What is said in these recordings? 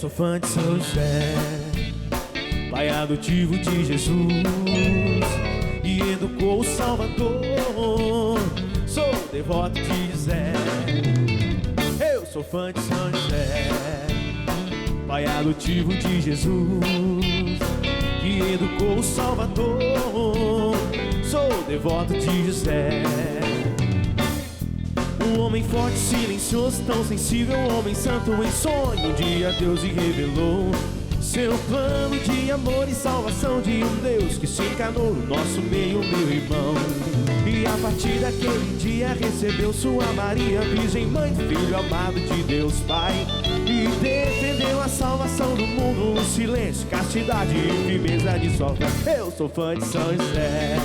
sou fã de São José, pai adotivo de Jesus, e educou o Salvador. Sou devoto de José. Eu sou fã de São José, pai adotivo de Jesus, que educou o Salvador. Sou devoto de José. Um homem forte, silencioso, tão sensível, um homem santo em sonho. Um dia Deus lhe revelou seu plano de amor e salvação, de um Deus que se encarnou no nosso meio, meu irmão. E a partir daquele dia recebeu sua Maria, Virgem Mãe do Filho amado de Deus Pai, e defendeu a salvação do mundo no silêncio, castidade e firmeza de sua fé. Eu sou fã de São José,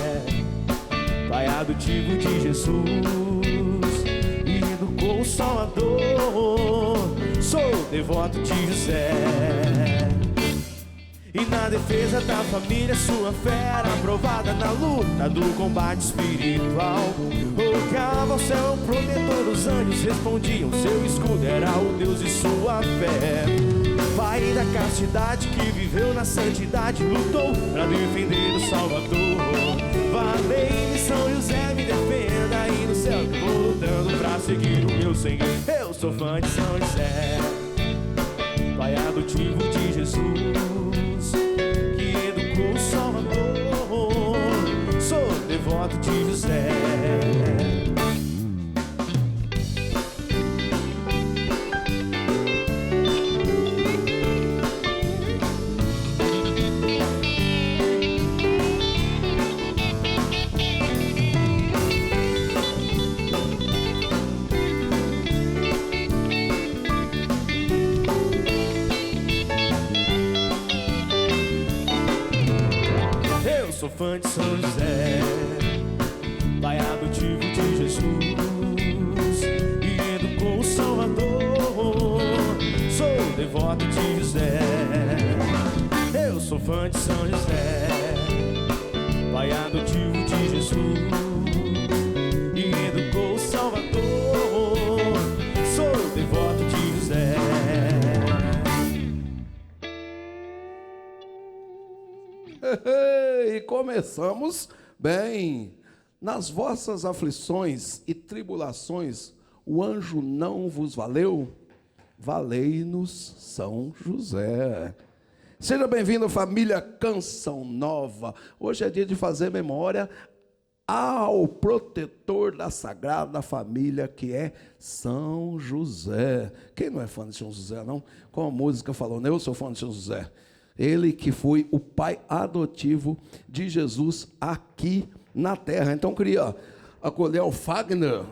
pai adotivo de Jesus, e educou o Salvador. Sou devoto de José. E na defesa da família sua fé era aprovada, na luta do combate espiritual. Rogava ao céu, o protetor dos anjos respondiam, seu escudo era o Deus e sua fé. Pai da castidade que viveu na santidade, lutou pra defender o Salvador. Valei-me São José, me defenda, e no céu eu vou lutando pra seguir o meu Senhor. Eu sou fã de São José, pai adotivo de Jesus, que educou o Salvador. Sou devoto de José. Sou fã de São José, pai adotivo de Jesus, e educou o Salvador. Sou devoto de José. Eu sou fã de São José, pai adotivo de Jesus, e educou o Salvador. Sou devoto de José. E começamos bem. Nas vossas aflições e tribulações, o anjo não vos valeu? Valei-nos São José. Seja bem-vindo, família Canção Nova. Hoje é dia de fazer memória ao protetor da Sagrada Família, que é São José. Quem não é fã de São José, não? Como a música falou, né? Eu sou fã de São José. Ele que foi o pai adotivo de Jesus aqui na terra. Então queria acolher o Fagner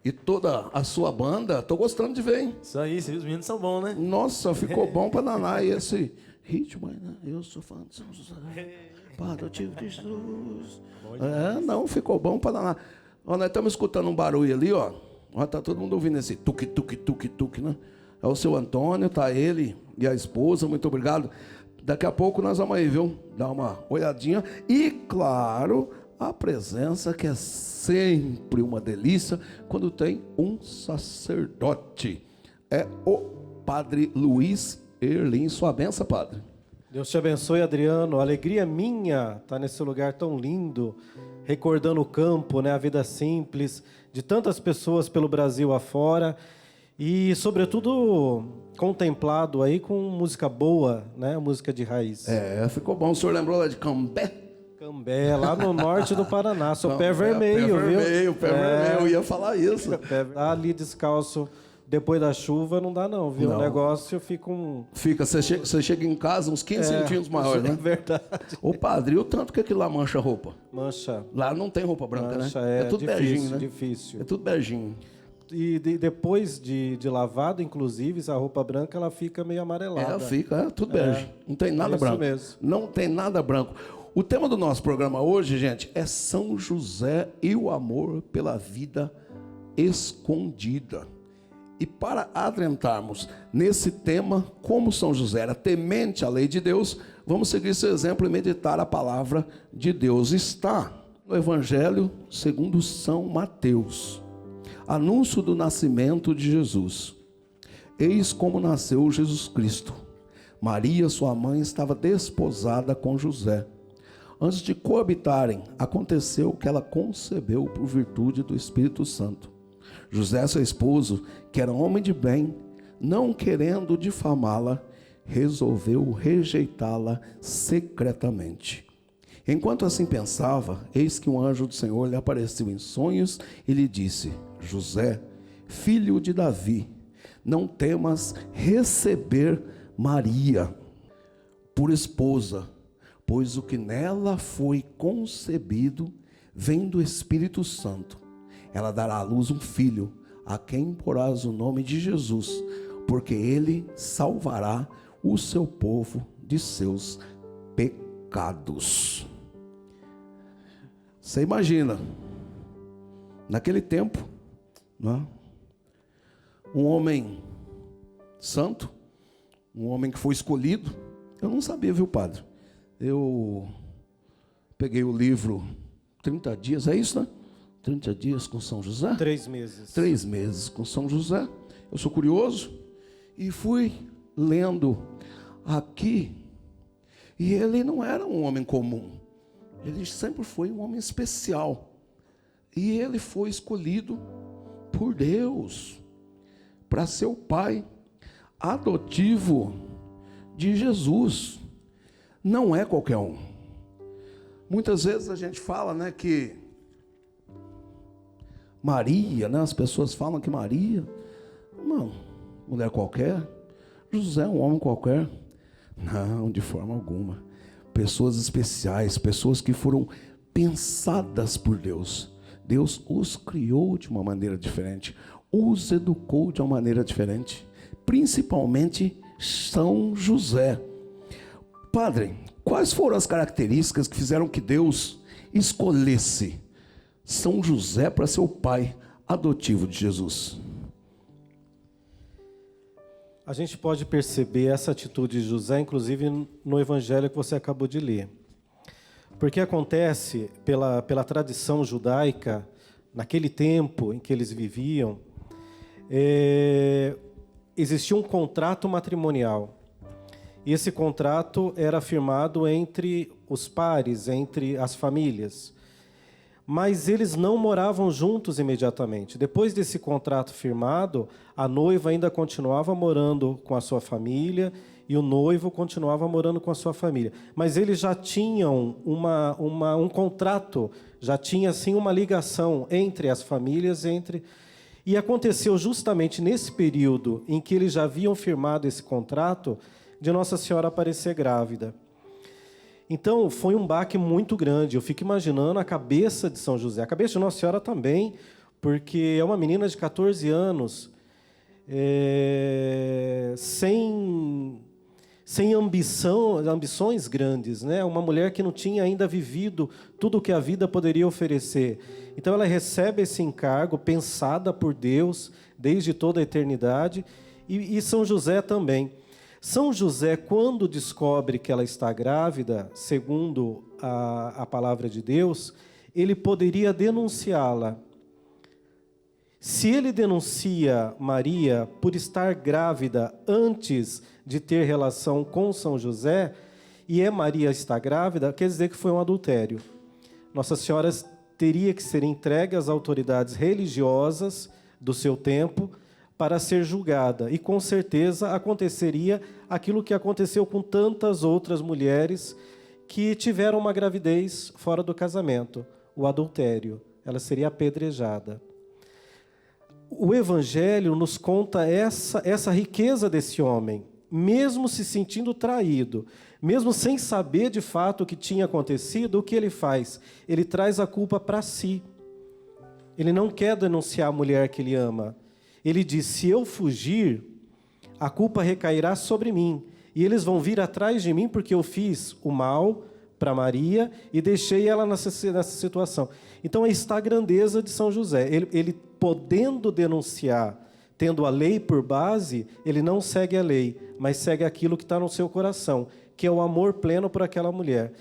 e toda a sua banda. Estou gostando de ver, hein? Isso aí, os meninos são bons, né? Nossa, ficou bom para danar. E esse ritmo aí, né? Eu sou fã de São José, pai adotivo de Jesus. Não, ficou bom para danar. Ó, nós estamos escutando um barulho ali, ó. Ó, tá todo mundo ouvindo esse tuque, tuque, tuque, tuque, né? É o seu Antônio, tá ele e a esposa, muito obrigado. Daqui a pouco nós vamos aí, viu? Dar uma olhadinha. E, claro, a presença que é sempre uma delícia quando tem um sacerdote. É o Padre Luiz Erlim. Sua benção, Padre. Deus te abençoe, Adriano. Alegria minha estar nesse lugar tão lindo, recordando o campo, né? A vida simples de tantas pessoas pelo Brasil afora. E, sobretudo, contemplado aí com música boa, né? Música de raiz. Ficou bom. O senhor lembrou lá de Cambé? Cambé, lá no norte do Paraná. Sou pé vermelho, viu? Pé vermelho, eu ia falar isso. Ali descalço, depois da chuva, não dá não, viu? Não. O negócio fica um... Você chega em casa uns 15 centímetros maior, né? É verdade. Ô, Padre, e o tanto que aquilo lá mancha a roupa? Mancha. Lá não tem roupa branca, mancha, né? É tudo difícil, beijinho, né? Difícil. É tudo beijinho. E depois de lavado, inclusive, essa roupa branca, ela fica meio amarelada. Fica, tudo bege. Não tem nada branco. Mesmo. Não tem nada branco. O tema do nosso programa hoje, gente, é São José e o amor pela vida escondida. E para adentrarmos nesse tema, como São José era temente à lei de Deus, vamos seguir seu exemplo e meditar a palavra de Deus. Está no Evangelho segundo São Mateus. Anúncio do nascimento de Jesus. Eis como nasceu Jesus Cristo. Maria, sua mãe, estava desposada com José. Antes de coabitarem, aconteceu que ela concebeu por virtude do Espírito Santo. José, seu esposo, que era homem de bem, não querendo difamá-la, resolveu rejeitá-la secretamente. Enquanto assim pensava, eis que um anjo do Senhor lhe apareceu em sonhos e lhe disse: José, filho de Davi, não temas receber Maria por esposa, pois o que nela foi concebido vem do Espírito Santo. Ela dará à luz um filho, a quem porás o nome de Jesus, porque ele salvará o seu povo de seus pecados. Você imagina, naquele tempo, né, um homem santo, um homem que foi escolhido. Eu não sabia, viu, padre? Eu peguei o livro 30 dias, é isso, né? 30 dias com São José? 3 meses. 3 meses com São José. Eu sou curioso e fui lendo aqui. E ele não era um homem comum. Ele sempre foi um homem especial. E ele foi escolhido por Deus para ser o pai adotivo de Jesus. Não é qualquer um. Muitas vezes a gente fala, né, que Maria, né, as pessoas falam que Maria, uma mulher qualquer, José é um homem qualquer. Não, de forma alguma. Pessoas especiais, pessoas que foram pensadas por Deus. Deus os criou de uma maneira diferente, os educou de uma maneira diferente, principalmente São José. Padre, quais foram as características que fizeram que Deus escolhesse São José para ser o pai adotivo de Jesus? A gente pode perceber essa atitude de José, inclusive no evangelho que você acabou de ler. Porque acontece, pela tradição judaica, naquele tempo em que eles viviam, existia um contrato matrimonial. E esse contrato era firmado entre os pares, entre as famílias. Mas eles não moravam juntos imediatamente. Depois desse contrato firmado, a noiva ainda continuava morando com a sua família e o noivo continuava morando com a sua família. Mas eles já tinham um contrato, já tinha assim uma ligação entre as famílias, E aconteceu justamente nesse período em que eles já haviam firmado esse contrato, de Nossa Senhora aparecer grávida. Então, foi um baque muito grande. Eu fico imaginando a cabeça de São José, a cabeça de Nossa Senhora também, porque é uma menina de 14 anos, sem ambições grandes, né? Uma mulher que não tinha ainda vivido tudo o que a vida poderia oferecer. Então, ela recebe esse encargo, pensada por Deus, desde toda a eternidade, e São José também. São José, quando descobre que ela está grávida, segundo a palavra de Deus, ele poderia denunciá-la. Se ele denuncia Maria por estar grávida antes de ter relação com São José, e Maria está grávida, quer dizer que foi um adultério. Nossa Senhora teria que ser entregue às autoridades religiosas do seu tempo, para ser julgada, e com certeza aconteceria aquilo que aconteceu com tantas outras mulheres que tiveram uma gravidez fora do casamento, o adultério. Ela seria apedrejada. O Evangelho nos conta essa riqueza desse homem, mesmo se sentindo traído, mesmo sem saber de fato o que tinha acontecido, o que ele faz? Ele traz a culpa para si. Ele não quer denunciar a mulher que ele ama. Ele diz: se eu fugir, a culpa recairá sobre mim. E eles vão vir atrás de mim porque eu fiz o mal para Maria e deixei ela nessa situação. Então, aí está a grandeza de São José. Ele podendo denunciar, tendo a lei por base, ele não segue a lei, mas segue aquilo que está no seu coração, que é o amor pleno por aquela mulher.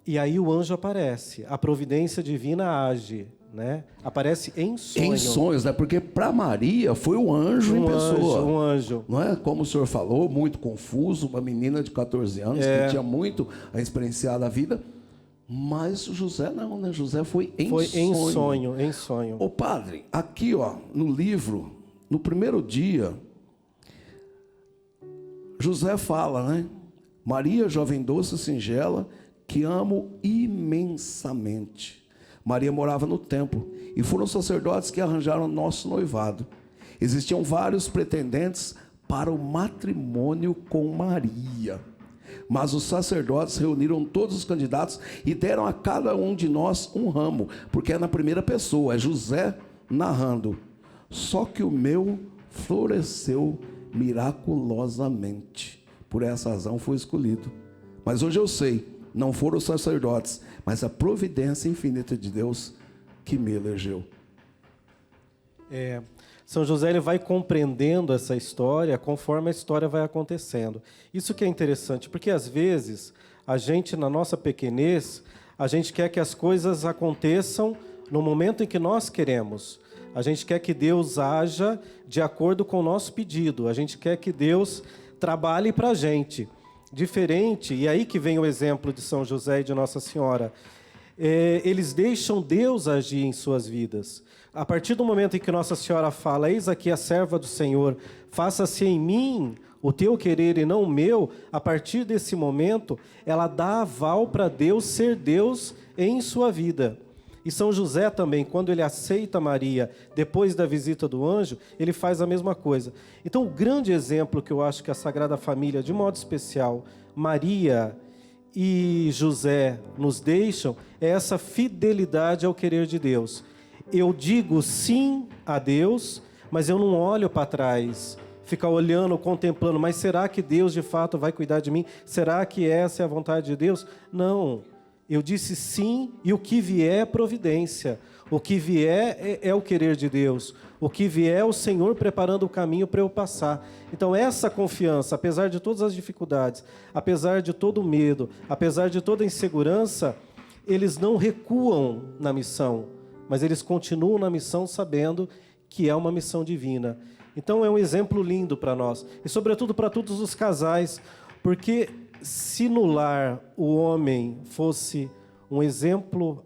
E aí o anjo aparece, a providência divina age né? Aparece em sonho. Em sonhos, né? Porque para Maria foi um anjo em pessoa. Um anjo. Não é? Como o senhor falou, muito confuso, uma menina de 14 anos que tinha muito a experienciar da vida. Mas José não, né? José foi em sonho. Em sonho. Ô padre, aqui ó, no livro, no primeiro dia, José fala, né? Maria, jovem doce e singela, que amo imensamente. Maria morava no templo e foram os sacerdotes que arranjaram nosso noivado. Existiam vários pretendentes para o matrimônio com Maria. Mas os sacerdotes reuniram todos os candidatos e deram a cada um de nós um ramo, porque é na primeira pessoa, é José narrando. Só que o meu floresceu miraculosamente. Por essa razão foi escolhido. Mas hoje eu sei, não foram os sacerdotes, mas a providência infinita de Deus que me elegeu. São José ele vai compreendendo essa história conforme a história vai acontecendo. Isso que é interessante, porque às vezes a gente, na nossa pequenez, a gente quer que as coisas aconteçam no momento em que nós queremos. A gente quer que Deus haja de acordo com o nosso pedido. A gente quer que Deus trabalhe para a gente. Diferente, e aí que vem o exemplo de São José e de Nossa Senhora. Eles deixam Deus agir em suas vidas. A partir do momento em que Nossa Senhora fala, eis aqui a serva do Senhor, faça-se em mim o teu querer e não o meu, a partir desse momento, ela dá aval para Deus ser Deus em sua vida. E São José também, quando ele aceita Maria, depois da visita do anjo, ele faz a mesma coisa. Então, o grande exemplo que eu acho que a Sagrada Família, de modo especial, Maria e José nos deixam, é essa fidelidade ao querer de Deus. Eu digo sim a Deus, mas eu não olho para trás, ficar olhando, contemplando, mas será que Deus de fato vai cuidar de mim? Será que essa é a vontade de Deus? Não. Eu disse sim, e o que vier é providência. O que vier é o querer de Deus. O que vier é o Senhor preparando o caminho para eu passar. Então essa confiança, apesar de todas as dificuldades, apesar de todo o medo, apesar de toda a insegurança, eles não recuam na missão, mas eles continuam na missão sabendo que é uma missão divina. Então é um exemplo lindo para nós. E sobretudo para todos os casais, porque se no lar o homem fosse um exemplo,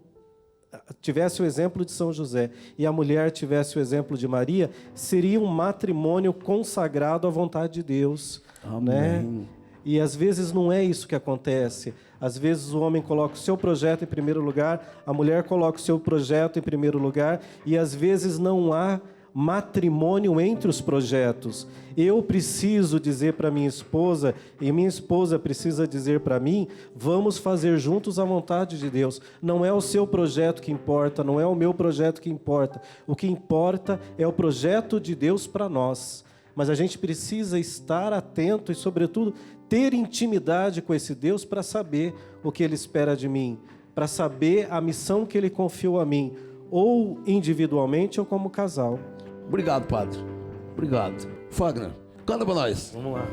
tivesse o exemplo de São José e a mulher tivesse o exemplo de Maria, seria um matrimônio consagrado à vontade de Deus. Amém. Né? E às vezes não é isso que acontece. Às vezes o homem coloca o seu projeto em primeiro lugar, a mulher coloca o seu projeto em primeiro lugar, e às vezes não há matrimônio entre os projetos. Eu preciso dizer para minha esposa, e minha esposa precisa dizer para mim, vamos fazer juntos a vontade de Deus. Não é o seu projeto que importa, não é o meu projeto que importa. O que importa é o projeto de Deus para nós. Mas a gente precisa estar atento e, sobretudo, ter intimidade com esse Deus para saber o que Ele espera de mim, para saber a missão que Ele confiou a mim, ou individualmente ou como casal. Obrigado, padre. Obrigado. Fagner, canta para nós. Vamos lá.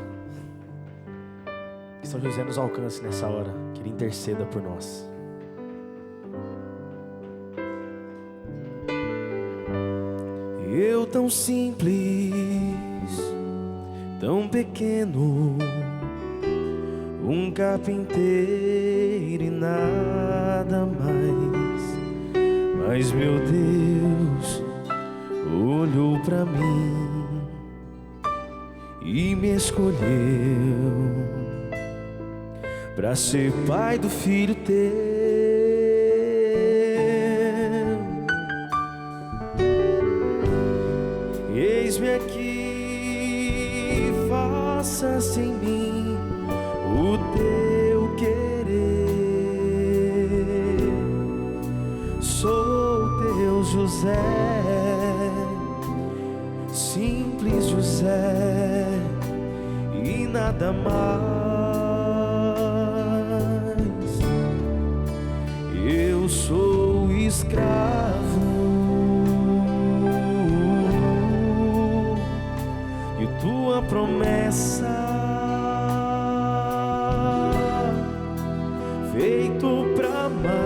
Que São José nos alcance nessa hora, que Ele interceda por nós. Eu tão simples, tão pequeno, um carpinteiro e nada mais. Mas meu Deus olhou pra mim e me escolheu pra ser pai do filho teu. Eis-me aqui, faça-se em mim o teu querer. Sou teu José, simples José, e nada mais. Eu sou escravo e tua promessa, feito pra amar.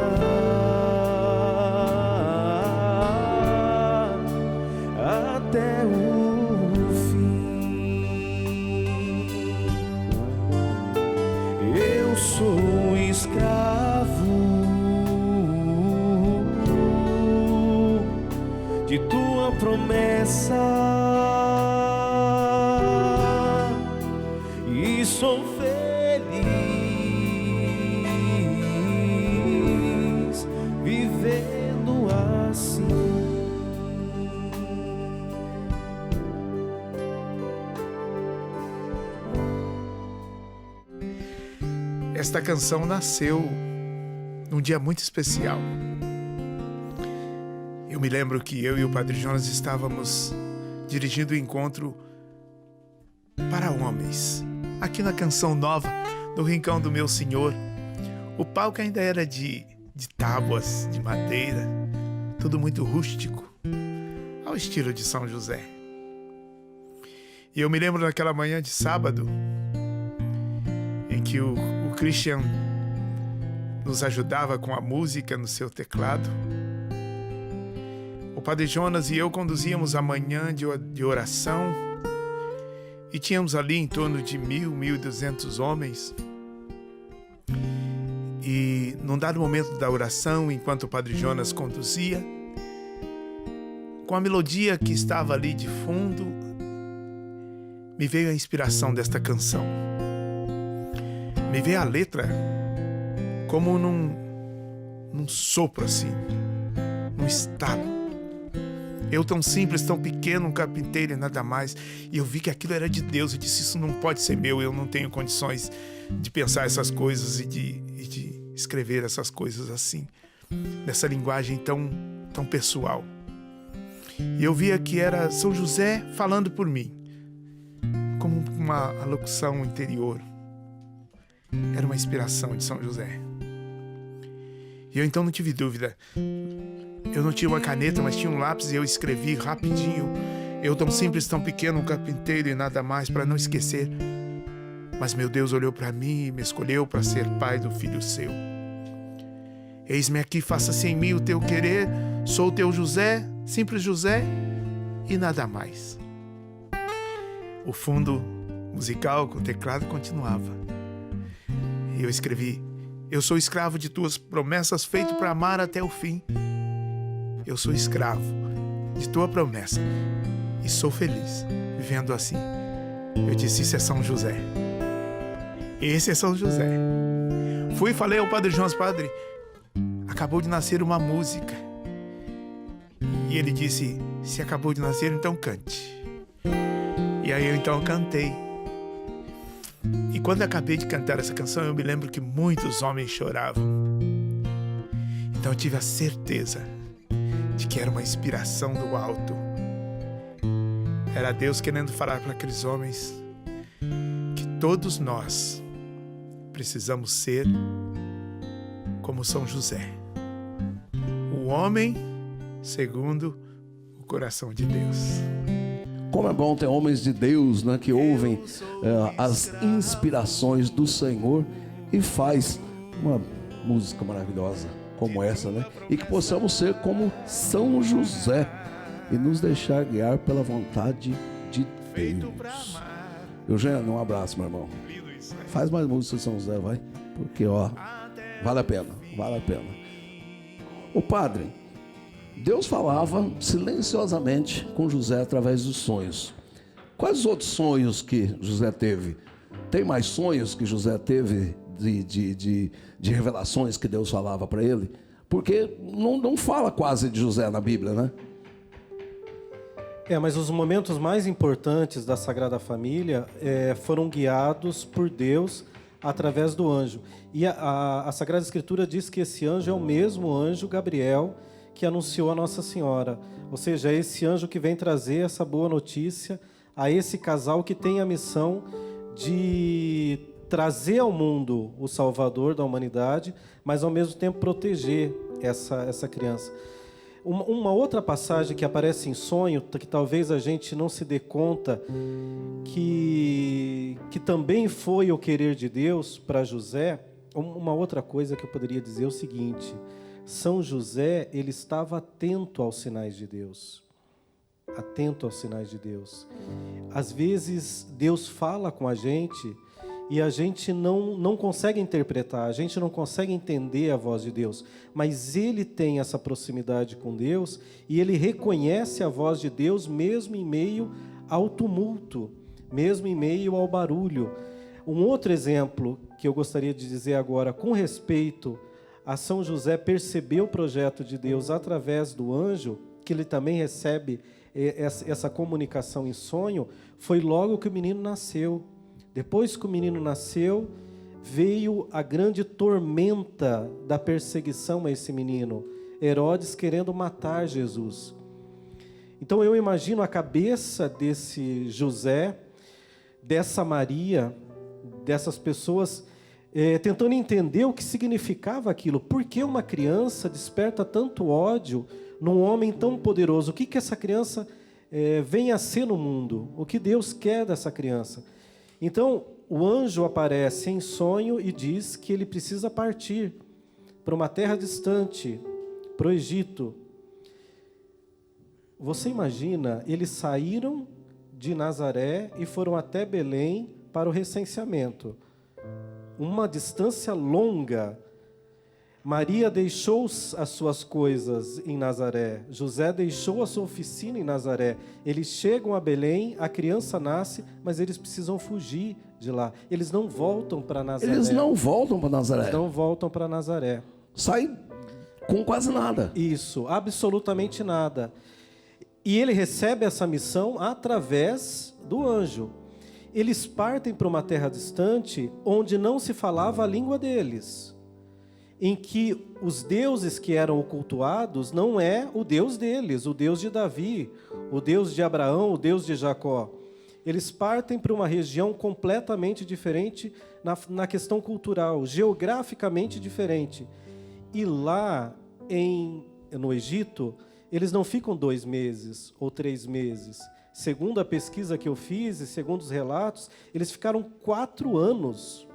promessa e sou feliz vivendo assim. Esta canção nasceu num dia muito especial. Eu me lembro que eu e o Padre Jonas estávamos dirigindo o encontro para homens, aqui na Canção Nova, no Rincão do Meu Senhor. O palco ainda era de tábuas, de madeira, tudo muito rústico, ao estilo de São José. E eu me lembro daquela manhã de sábado, em que o Christian nos ajudava com a música no seu teclado. O Padre Jonas e eu conduzíamos a manhã de oração e tínhamos ali em torno de 1.200 homens. E num dado momento da oração, enquanto o Padre Jonas conduzia, com a melodia que estava ali de fundo, me veio a inspiração desta canção. Me veio a letra como num sopro assim, num estalo. Eu tão simples, tão pequeno, um carpinteiro e nada mais. E eu vi que aquilo era de Deus. Eu disse, isso não pode ser meu. Eu não tenho condições de pensar essas coisas e de escrever essas coisas assim, nessa linguagem tão pessoal. E eu via que era São José falando por mim, como uma alocução interior. Era uma inspiração de São José. E eu então não tive dúvida. Eu não tinha uma caneta, mas tinha um lápis e eu escrevi rapidinho. Eu tão simples, tão pequeno, um carpinteiro e nada mais, para não esquecer. Mas meu Deus olhou para mim e me escolheu para ser pai do filho seu. Eis-me aqui, faça-se em mim o teu querer. Sou o teu José, simples José e nada mais. O fundo musical com o teclado continuava. E eu escrevi: eu sou escravo de tuas promessas, feito para amar até o fim. Eu sou escravo de tua promessa e sou feliz vivendo assim. Eu disse, isso é São José. Esse é São José. Fui e falei ao Padre Jonas, padre, acabou de nascer uma música. E ele disse, se acabou de nascer, então cante. E aí eu então cantei. E quando acabei de cantar essa canção, eu me lembro que muitos homens choravam. Então eu tive a certeza de que era uma inspiração do alto. Era Deus querendo falar para aqueles homens que todos nós precisamos ser como São José, o homem segundo o coração de Deus. Como é bom ter homens de Deus, né, que ouvem as inspirações do Senhor e faz uma música maravilhosa como essa, né? E que possamos ser como São José e nos deixar guiar pela vontade de Deus. Eugênio, um abraço, meu irmão. Faz mais música, São José, vai. Porque, vale a pena, vale a pena. O padre, Deus falava silenciosamente com José através dos sonhos. Quais os outros sonhos que José teve? Tem mais sonhos que José teve de revelações que Deus falava para ele? Porque não fala quase de José na Bíblia, né? Mas os momentos mais importantes da Sagrada Família foram guiados por Deus através do anjo. E a Sagrada Escritura diz que esse anjo é o mesmo anjo Gabriel que anunciou a Nossa Senhora. Ou seja, é esse anjo que vem trazer essa boa notícia a esse casal que tem a missão de trazer ao mundo o Salvador da humanidade, mas ao mesmo tempo proteger essa criança. Uma outra passagem que aparece em sonho, que talvez a gente não se dê conta, que também foi o querer de Deus para José. Uma outra coisa que eu poderia dizer é o seguinte: São José, ele estava atento aos sinais de Deus. Atento aos sinais de Deus. Às vezes, Deus fala com a gente e a gente não consegue interpretar, a gente não consegue entender a voz de Deus, mas ele tem essa proximidade com Deus e ele reconhece a voz de Deus mesmo em meio ao tumulto, mesmo em meio ao barulho. Um outro exemplo que eu gostaria de dizer agora, com respeito a São José perceber o projeto de Deus através do anjo, que ele também recebe essa comunicação em sonho, foi logo que o menino nasceu. Depois que o menino nasceu, veio a grande tormenta da perseguição a esse menino. Herodes querendo matar Jesus. Então eu imagino a cabeça desse José, dessa Maria, dessas pessoas, tentando entender o que significava aquilo. Por que uma criança desperta tanto ódio num homem tão poderoso? O que essa criança vem a ser no mundo? O que Deus quer dessa criança? Então, o anjo aparece em sonho e diz que ele precisa partir para uma terra distante, para o Egito. Você imagina, eles saíram de Nazaré e foram até Belém para o recenseamento. Uma distância longa. Maria deixou as suas coisas em Nazaré. José deixou a sua oficina em Nazaré. Eles chegam a Belém, a criança nasce, mas eles precisam fugir de lá. Eles não voltam para Nazaré. Eles não voltam para Nazaré. Eles não voltam para Nazaré. Sai com quase nada. Isso, absolutamente nada. E ele recebe essa missão através do anjo. Eles partem para uma terra distante, onde não se falava a língua deles, em que os deuses que eram cultuados não é o Deus deles, o Deus de Davi, o Deus de Abraão, o Deus de Jacó. Eles partem para uma região completamente diferente na questão cultural, geograficamente diferente. E lá no Egito, eles não ficam 2 meses ou 3 meses. Segundo a pesquisa que eu fiz e segundo os relatos, eles ficaram 4 anos.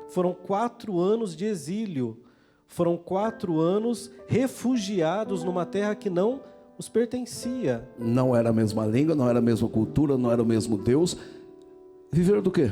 Foram 4 anos de exílio. Foram 4 anos refugiados numa terra que não os pertencia. Não era a mesma língua, não era a mesma cultura, não era o mesmo Deus. Viveram do quê?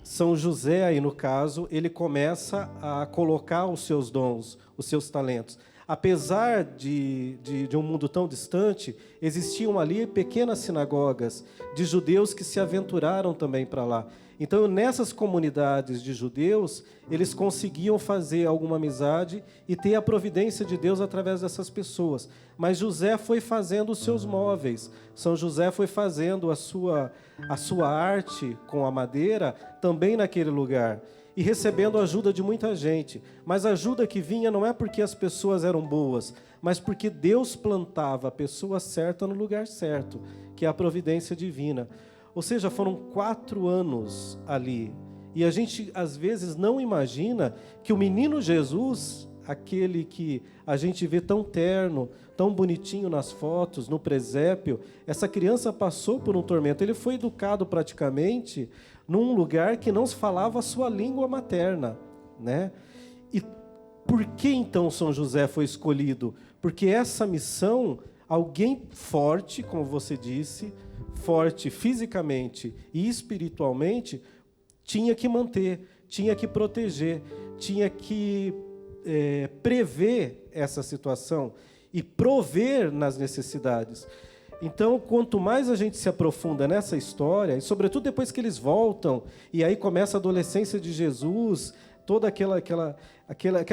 São José, aí no caso, ele começa a colocar os seus dons, os seus talentos. Apesar de um mundo tão distante, existiam ali pequenas sinagogas de judeus que se aventuraram também para lá. Então, nessas comunidades de judeus, eles conseguiam fazer alguma amizade e ter a providência de Deus através dessas pessoas. Mas José foi fazendo os seus móveis. São José foi fazendo a sua arte com a madeira também naquele lugar. E recebendo a ajuda de muita gente. Mas a ajuda que vinha não é porque as pessoas eram boas, mas porque Deus plantava a pessoa certa no lugar certo, que é a providência divina. Ou seja, foram 4 anos ali. E a gente, às vezes, não imagina que o menino Jesus, aquele que a gente vê tão terno, tão bonitinho nas fotos, no presépio, essa criança passou por um tormento. Ele foi educado praticamente num lugar que não se falava a sua língua materna, né? E por que então São José foi escolhido? Porque essa missão, alguém forte, como você disse, forte fisicamente e espiritualmente, tinha que manter, tinha que proteger, tinha que prever essa situação e prover nas necessidades. Então, quanto mais a gente se aprofunda nessa história, e sobretudo depois que eles voltam, e aí começa a adolescência de Jesus, toda aquela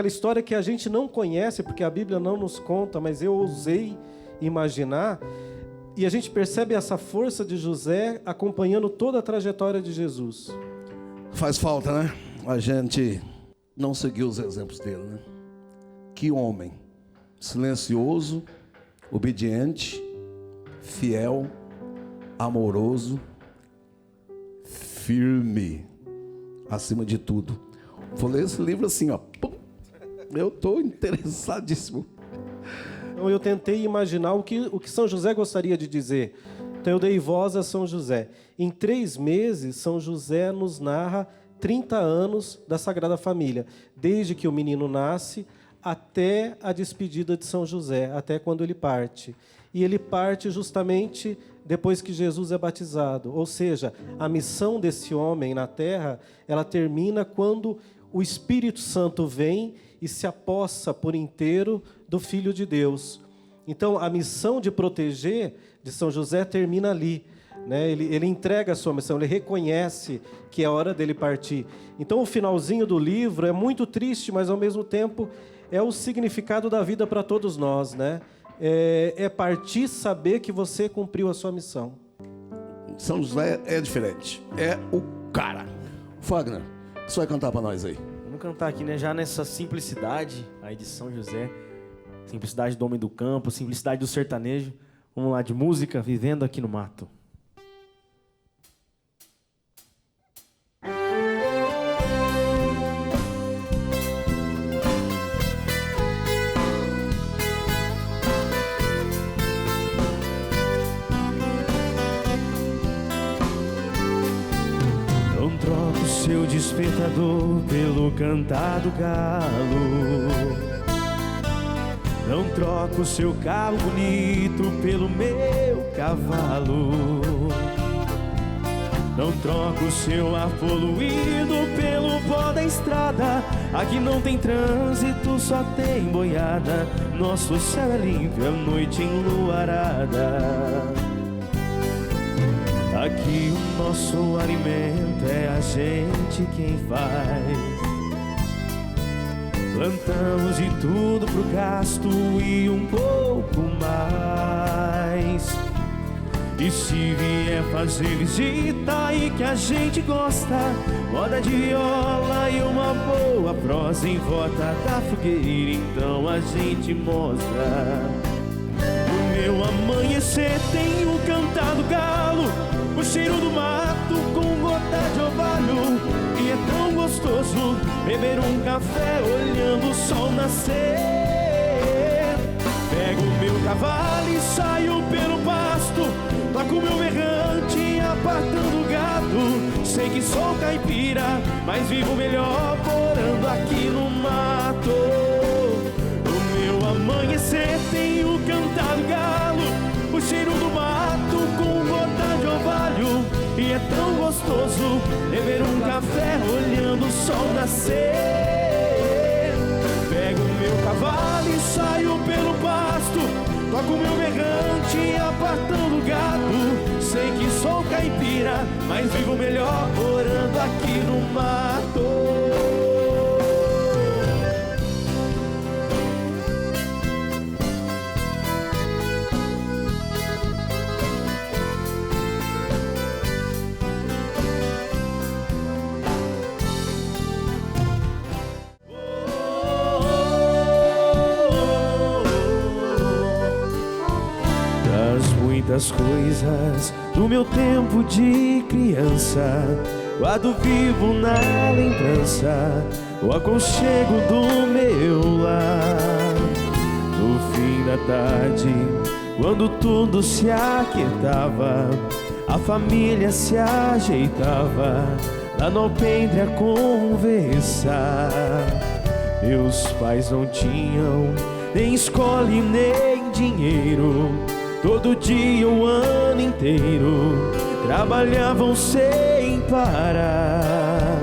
história que a gente não conhece, porque a Bíblia não nos conta, mas eu ousei imaginar, e a gente percebe essa força de José acompanhando toda a trajetória de Jesus. Faz falta, né? A gente não seguir os exemplos dele, né? Que homem silencioso, obediente, fiel, amoroso, firme, acima de tudo. Vou ler esse livro assim, ó. Pum. Eu estou interessadíssimo. Então eu tentei imaginar o que São José gostaria de dizer. Então eu dei voz a São José. Em 3 meses, São José nos narra 30 anos da Sagrada Família. Desde que o menino nasce até a despedida de São José, até quando ele parte. E ele parte justamente depois que Jesus é batizado. Ou seja, a missão desse homem na terra, ela termina quando o Espírito Santo vem e se apossa por inteiro do Filho de Deus. Então, a missão de proteger de São José termina ali, né? Ele entrega a sua missão, ele reconhece que é hora dele partir. Então, o finalzinho do livro é muito triste, mas, ao mesmo tempo, é o significado da vida para todos nós, né? É partir, saber que você cumpriu a sua missão. São José é diferente, é o cara. Fagner, você vai cantar para nós aí? Vamos cantar aqui, né? Já nessa simplicidade aí de São José, simplicidade do homem do campo, simplicidade do sertanejo. Vamos lá, de música, Vivendo Aqui no Mato. Não troca o seu despertador pelo cantar do galo. Não troca o seu carro bonito pelo meu cavalo. Não troca o seu ar poluído pelo pó da estrada. Aqui não tem trânsito, só tem boiada. Nosso céu é limpo, é noite enluarada. Aqui o nosso alimento é a gente quem faz. Plantamos de tudo pro gasto e um pouco mais. E se vier fazer visita e que a gente gosta, moda de viola e uma boa prosa em volta da fogueira, então a gente mostra. No meu amanhecer tem o cantar do galo, o cheiro do mato com gota de orvalho. E é tão gostoso beber um café olhando o sol nascer. Pego o meu cavalo e saio pelo pasto, toco o meu berrante apartando o gado. Sei que sou caipira, mas vivo melhor morando aqui no mato. No meu amanhecer tem o cantar do galo, o cheiro do mato com gota de orvalho. E é tão gostoso beber um café olhando o sol nascer. Pego o meu cavalo e saio pelo pasto, toco o meu berrante apartando o gado. Sei que sou caipira, mas vivo melhor morando aqui no mato. Das coisas do meu tempo de criança, guardo vivo na lembrança o aconchego do meu lar. No fim da tarde, quando tudo se aquietava, a família se ajeitava lá no alpendre a conversar. Meus pais não tinham nem escola e nem dinheiro. Todo dia, o ano inteiro, trabalhavam sem parar.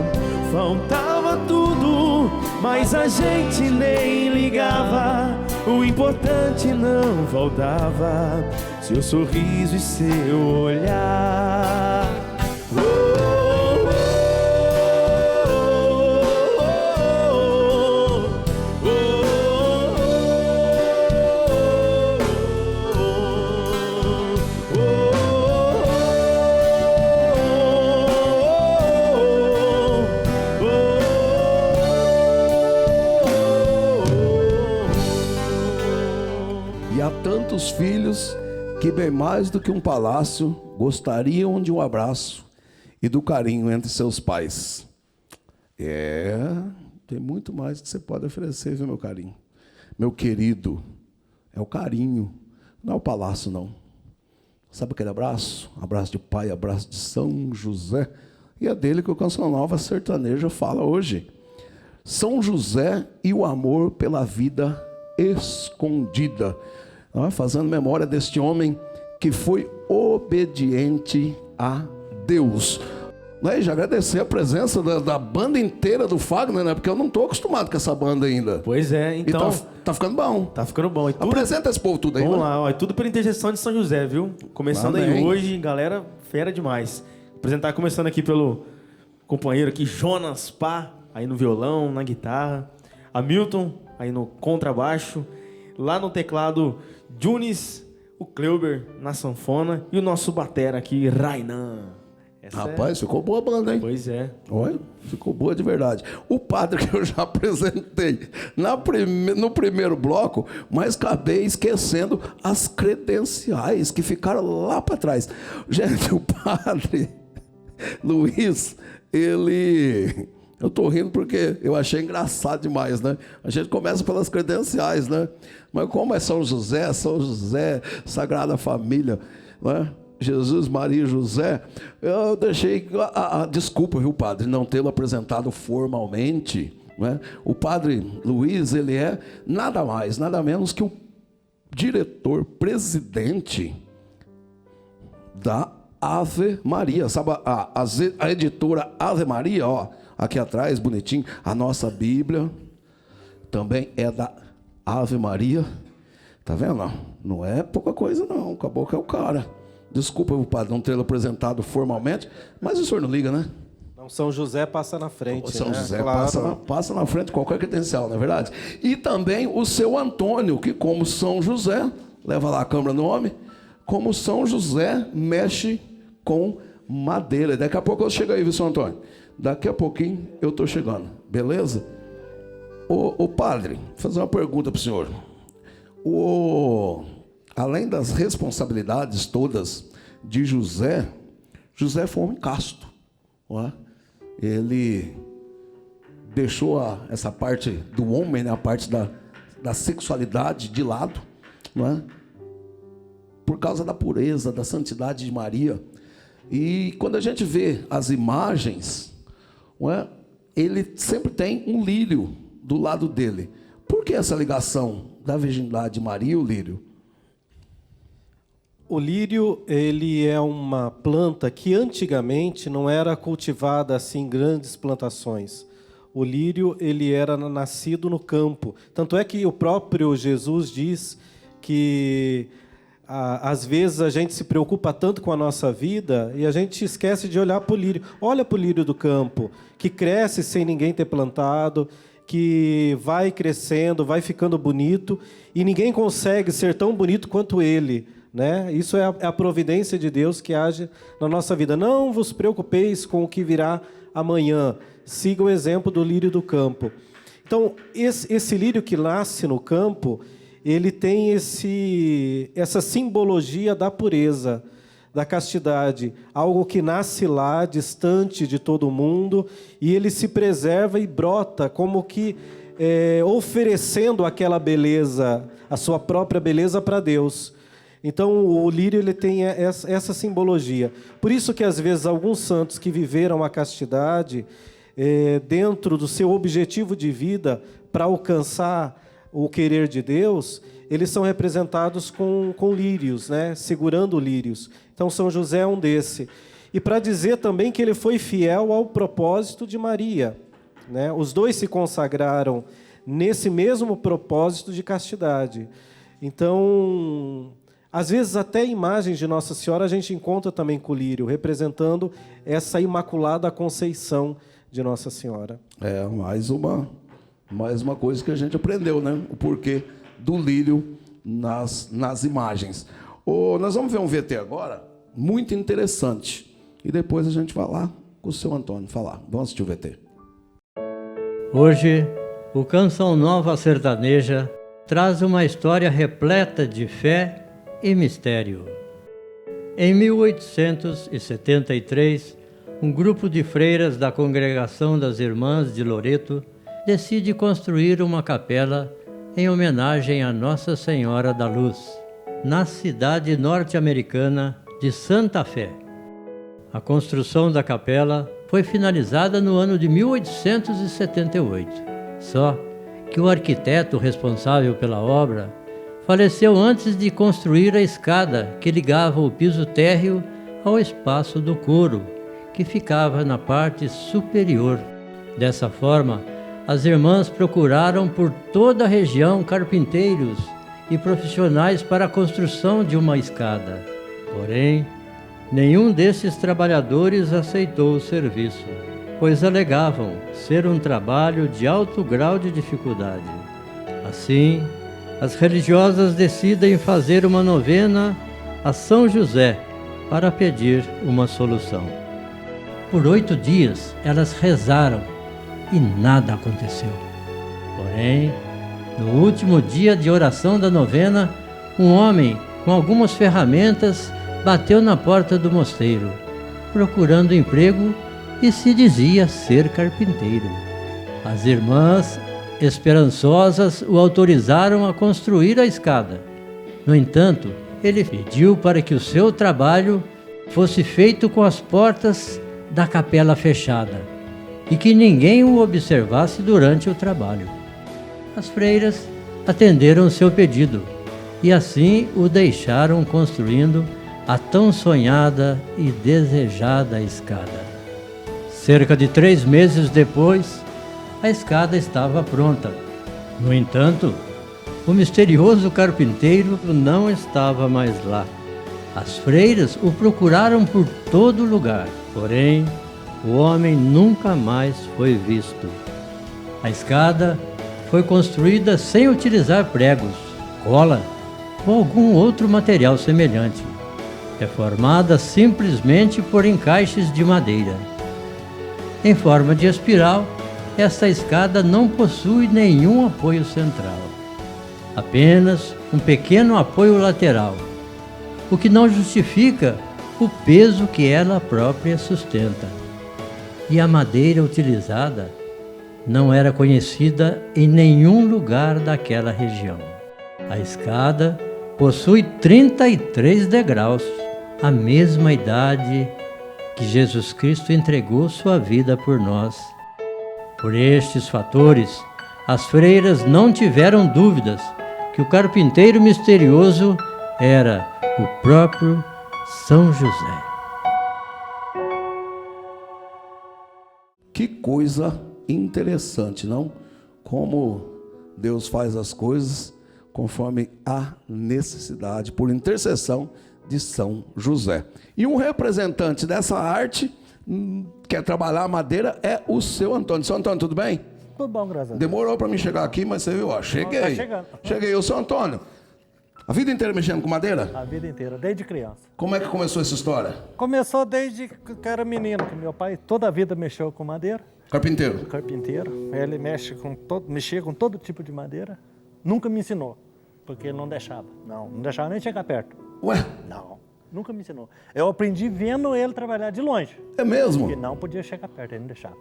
Faltava tudo, mas a gente nem ligava. O importante não faltava, seu sorriso e seu olhar. Tantos filhos que, bem mais do que um palácio, gostariam de um abraço e do carinho entre seus pais. Tem muito mais que você pode oferecer, viu, meu carinho? Meu querido, é o carinho, não é o palácio, não. Sabe aquele abraço? Abraço de pai, abraço de São José. E é dele que o Canção Nova Sertaneja fala hoje. São José e o amor pela vida escondida. Fazendo memória deste homem que foi obediente a Deus. E já agradecer a presença da banda inteira do Fagner, né? Porque eu não estou acostumado com essa banda ainda. Pois é, então... Tá ficando bom. Tá ficando bom. E tudo... Apresenta esse povo tudo aí. Vamos lá, ó, é tudo pela intercessão de São José, viu? Começando aí hoje, galera, fera demais. Apresentar começando aqui pelo companheiro aqui, Jonas Pá, aí no violão, na guitarra. Hamilton, aí no contrabaixo. Lá no teclado, Junis, o Kleuber na sanfona. E o nosso batera aqui, Rainan. Rapaz, ficou boa a banda, hein? Pois é. Olha, ficou boa de verdade. O padre que eu já apresentei no primeiro bloco, mas acabei esquecendo as credenciais que ficaram lá para trás. Gente, o padre Luiz, eu tô rindo porque eu achei engraçado demais, né? A gente começa pelas credenciais, né? Mas como é São José, Sagrada Família, né? Jesus, Maria e José, eu deixei desculpa, viu, padre, não tê-lo apresentado formalmente, né? O padre Luiz, ele é nada mais, nada menos que o diretor-presidente da Ave Maria, sabe a editora Ave Maria, ó, aqui atrás, bonitinho, a nossa Bíblia também é da Ave Maria, tá vendo? Não é pouca coisa não, acabou que é o cara. Desculpa, o padre, não tê-lo apresentado formalmente, mas o senhor não liga, né? Não, São José passa na frente. São né? José Claro. passa na frente qualquer credencial, não é verdade? E também o seu Antônio, que como São José, leva lá a câmera no nome, como São José mexe com madeira. Daqui a pouco eu chego aí, viu, São Antônio? Daqui a pouquinho eu estou chegando, beleza? Ô padre, vou fazer uma pergunta para o senhor. Além das responsabilidades todas de José, José foi um homem casto. Não é? Ele deixou essa parte do homem, né, a parte da sexualidade de lado, não é? Por causa da pureza, da santidade de Maria. E quando a gente vê as imagens, não é? Ele sempre tem um lírio do lado dele. Por que essa ligação da virgindade de Maria e o lírio? O lírio, ele é uma planta que antigamente não era cultivada assim em grandes plantações. O lírio, ele era nascido no campo. Tanto é que o próprio Jesus diz que às vezes a gente se preocupa tanto com a nossa vida e a gente esquece de olhar para o lírio. Olha para o lírio do campo, que cresce sem ninguém ter plantado, que vai crescendo, vai ficando bonito, e ninguém consegue ser tão bonito quanto ele. Né? Isso é a providência de Deus que age na nossa vida. Não vos preocupeis com o que virá amanhã. Siga o exemplo do lírio do campo. Então, esse lírio que nasce no campo, ele tem essa simbologia da pureza, da castidade. Algo que nasce lá, distante de todo mundo, e ele se preserva e brota como que oferecendo aquela beleza, a sua própria beleza para Deus. Então, o lírio ele tem essa simbologia. Por isso que, às vezes, alguns santos que viveram a castidade, dentro do seu objetivo de vida, para alcançar o querer de Deus, eles são representados com lírios, né? Segurando lírios. Então, São José é um desse. E para dizer também que ele foi fiel ao propósito de Maria, né? Os dois se consagraram nesse mesmo propósito de castidade. Então, às vezes, até imagens de Nossa Senhora a gente encontra também com o lírio, representando essa Imaculada Conceição de Nossa Senhora. Mais uma coisa que a gente aprendeu, né? O porquê do lírio nas imagens. Nós vamos ver um VT agora, muito interessante. E depois a gente vai lá com o seu Antônio falar. Vamos assistir o VT. Hoje, o Canção Nova Sertaneja traz uma história repleta de fé e mistério. Em 1873, um grupo de freiras da Congregação das Irmãs de Loreto decide construir uma capela em homenagem a Nossa Senhora da Luz, na cidade norte-americana de Santa Fé. A construção da capela foi finalizada no ano de 1878. Só que o arquiteto responsável pela obra faleceu antes de construir a escada que ligava o piso térreo ao espaço do coro, que ficava na parte superior. Dessa forma, as irmãs procuraram por toda a região carpinteiros e profissionais para a construção de uma escada. Porém, nenhum desses trabalhadores aceitou o serviço, pois alegavam ser um trabalho de alto grau de dificuldade. Assim, as religiosas decidem fazer uma novena a São José para pedir uma solução. Por 8 dias elas rezaram e nada aconteceu. Porém, no último dia de oração da novena, um homem com algumas ferramentas bateu na porta do mosteiro, procurando emprego e se dizia ser carpinteiro. As irmãs, esperançosas, o autorizaram a construir a escada. No entanto, ele pediu para que o seu trabalho fosse feito com as portas da capela fechada e que ninguém o observasse durante o trabalho. As freiras atenderam seu pedido e assim o deixaram construindo a tão sonhada e desejada escada. Cerca de 3 meses depois, a escada estava pronta. No entanto, o misterioso carpinteiro não estava mais lá. As freiras o procuraram por todo lugar, porém, o homem nunca mais foi visto. A escada foi construída sem utilizar pregos, cola ou algum outro material semelhante. É formada simplesmente por encaixes de madeira. Em forma de espiral, esta escada não possui nenhum apoio central, apenas um pequeno apoio lateral, o que não justifica o peso que ela própria sustenta. E a madeira utilizada não era conhecida em nenhum lugar daquela região. A escada possui 33 degraus, a mesma idade que Jesus Cristo entregou sua vida por nós. Por estes fatores, as freiras não tiveram dúvidas que o carpinteiro misterioso era o próprio São José. Que coisa interessante, não? Como Deus faz as coisas conforme a necessidade, por intercessão de São José. E um representante dessa arte, quer trabalhar a madeira, é o seu Antônio. Seu Antônio, tudo bem? Tudo bom, graças a Deus. Demorou para mim chegar aqui, mas você viu, ó, cheguei. Tá chegando. Cheguei. O seu Antônio, a vida inteira mexendo com madeira? A vida inteira, desde criança. Como é que começou essa história? Começou desde que era menino, que meu pai toda a vida mexeu com madeira. Carpinteiro. Carpinteiro. Ele mexia com todo tipo de madeira. Nunca me ensinou, porque ele não deixava. Não deixava nem chegar perto. Ué? Não, nunca me ensinou. Eu aprendi vendo ele trabalhar de longe. É mesmo? Porque não podia chegar perto, ele não deixava.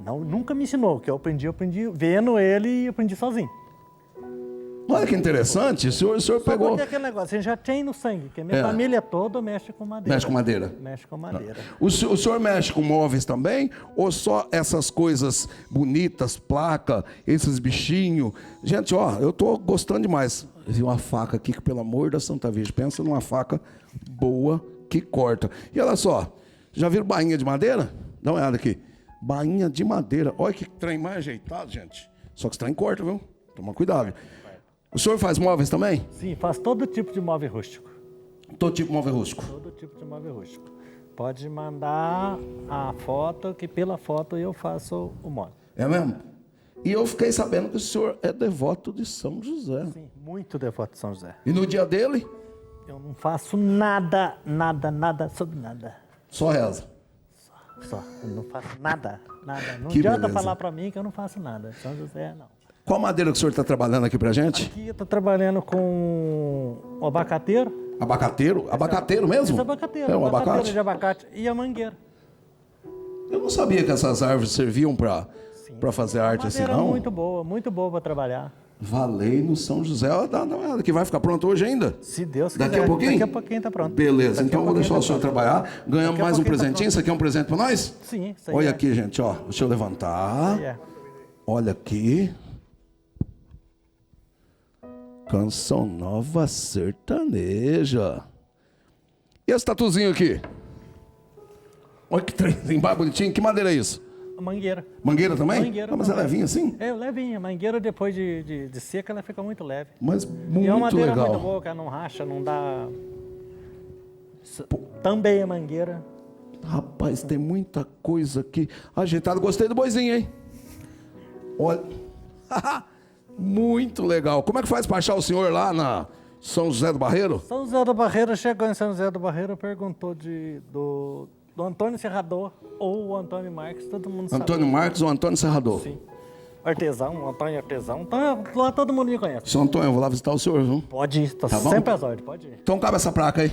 Não, nunca me ensinou. O que eu aprendi vendo ele e aprendi sozinho. Olha que interessante, o senhor Só pegou... porque aquele negócio, você já tem no sangue, que a minha família toda mexe com madeira. Mexe com madeira? Mexe com madeira. O senhor mexe com móveis também? Ou só essas coisas bonitas, placa, esses bichinhos? Gente, ó, eu tô gostando demais. Vi uma faca aqui que, pelo amor da Santa Virgem, pensa numa faca boa que corta. E olha só, já viram bainha de madeira? Dá uma olhada aqui. Bainha de madeira. Olha que trem mais ajeitado, gente. Só que esse trem corta, viu? Toma cuidado. O senhor faz móveis também? Sim, faz todo tipo de móvel rústico. Todo tipo de móvel rústico? Todo tipo de móvel rústico. Pode mandar a foto, que pela foto eu faço o móvel. É mesmo? E eu fiquei sabendo que o senhor é devoto de São José. Sim, muito devoto de São José. E no dia dele? Eu não faço nada sobre nada. Só reza. Só. Eu não faço nada. Não Que adianta beleza. falar para mim que eu não faço nada. São José, não. Qual madeira que o senhor está trabalhando aqui pra gente? Aqui eu estou trabalhando com o abacateiro. Abacateiro? Abacateiro mesmo? Esse abacateiro. É um abacateiro abacate? de abacate e a mangueira. Eu não sabia que essas árvores serviam para fazer arte assim, Madeira não. muito boa para trabalhar. Valei no São José. Ó, dá uma olhada que vai ficar pronto hoje ainda? Se Deus quiser. Daqui a pouquinho? Daqui a pouquinho tá pronto. Beleza, Daqui então a eu vou deixar o pouquinho senhor tá pronto. trabalhar. Ganhamos Daqui a mais um pouquinho tá presentinho. Isso aqui é um presente para nós? Sim, isso aí Olha é. aqui, gente, ó. Deixa eu levantar. Aí é. Olha aqui. Canção nova sertaneja. E esse tatuzinho aqui? Olha que trenzinho bonitinho. Que madeira é isso? A mangueira. Mangueira também? Mangueira Mas é também. levinha assim? É, levinha. A mangueira, depois de seca, ela fica muito leve. Mas E é uma muito madeira legal. muito boa, cara. Não racha, não dá... Também a mangueira. Rapaz, tem muita coisa aqui. Ajeitado. Gostei do boizinho, hein? Olha. Muito legal. Como é que faz para achar o senhor lá na São José do Barreiro? São José do Barreiro, chegou em São José do Barreiro, perguntou do Antônio Serrador ou o Antônio Marques, todo mundo sabe. Antônio Marques ou Antônio Serrador? Sim. Artesão, Antônio Artesão. Então, lá todo mundo me conhece. Seu Antônio, eu vou lá visitar o senhor, viu? Pode ir, tá bom? sempre às ordens, pode ir. Então cabe essa placa aí.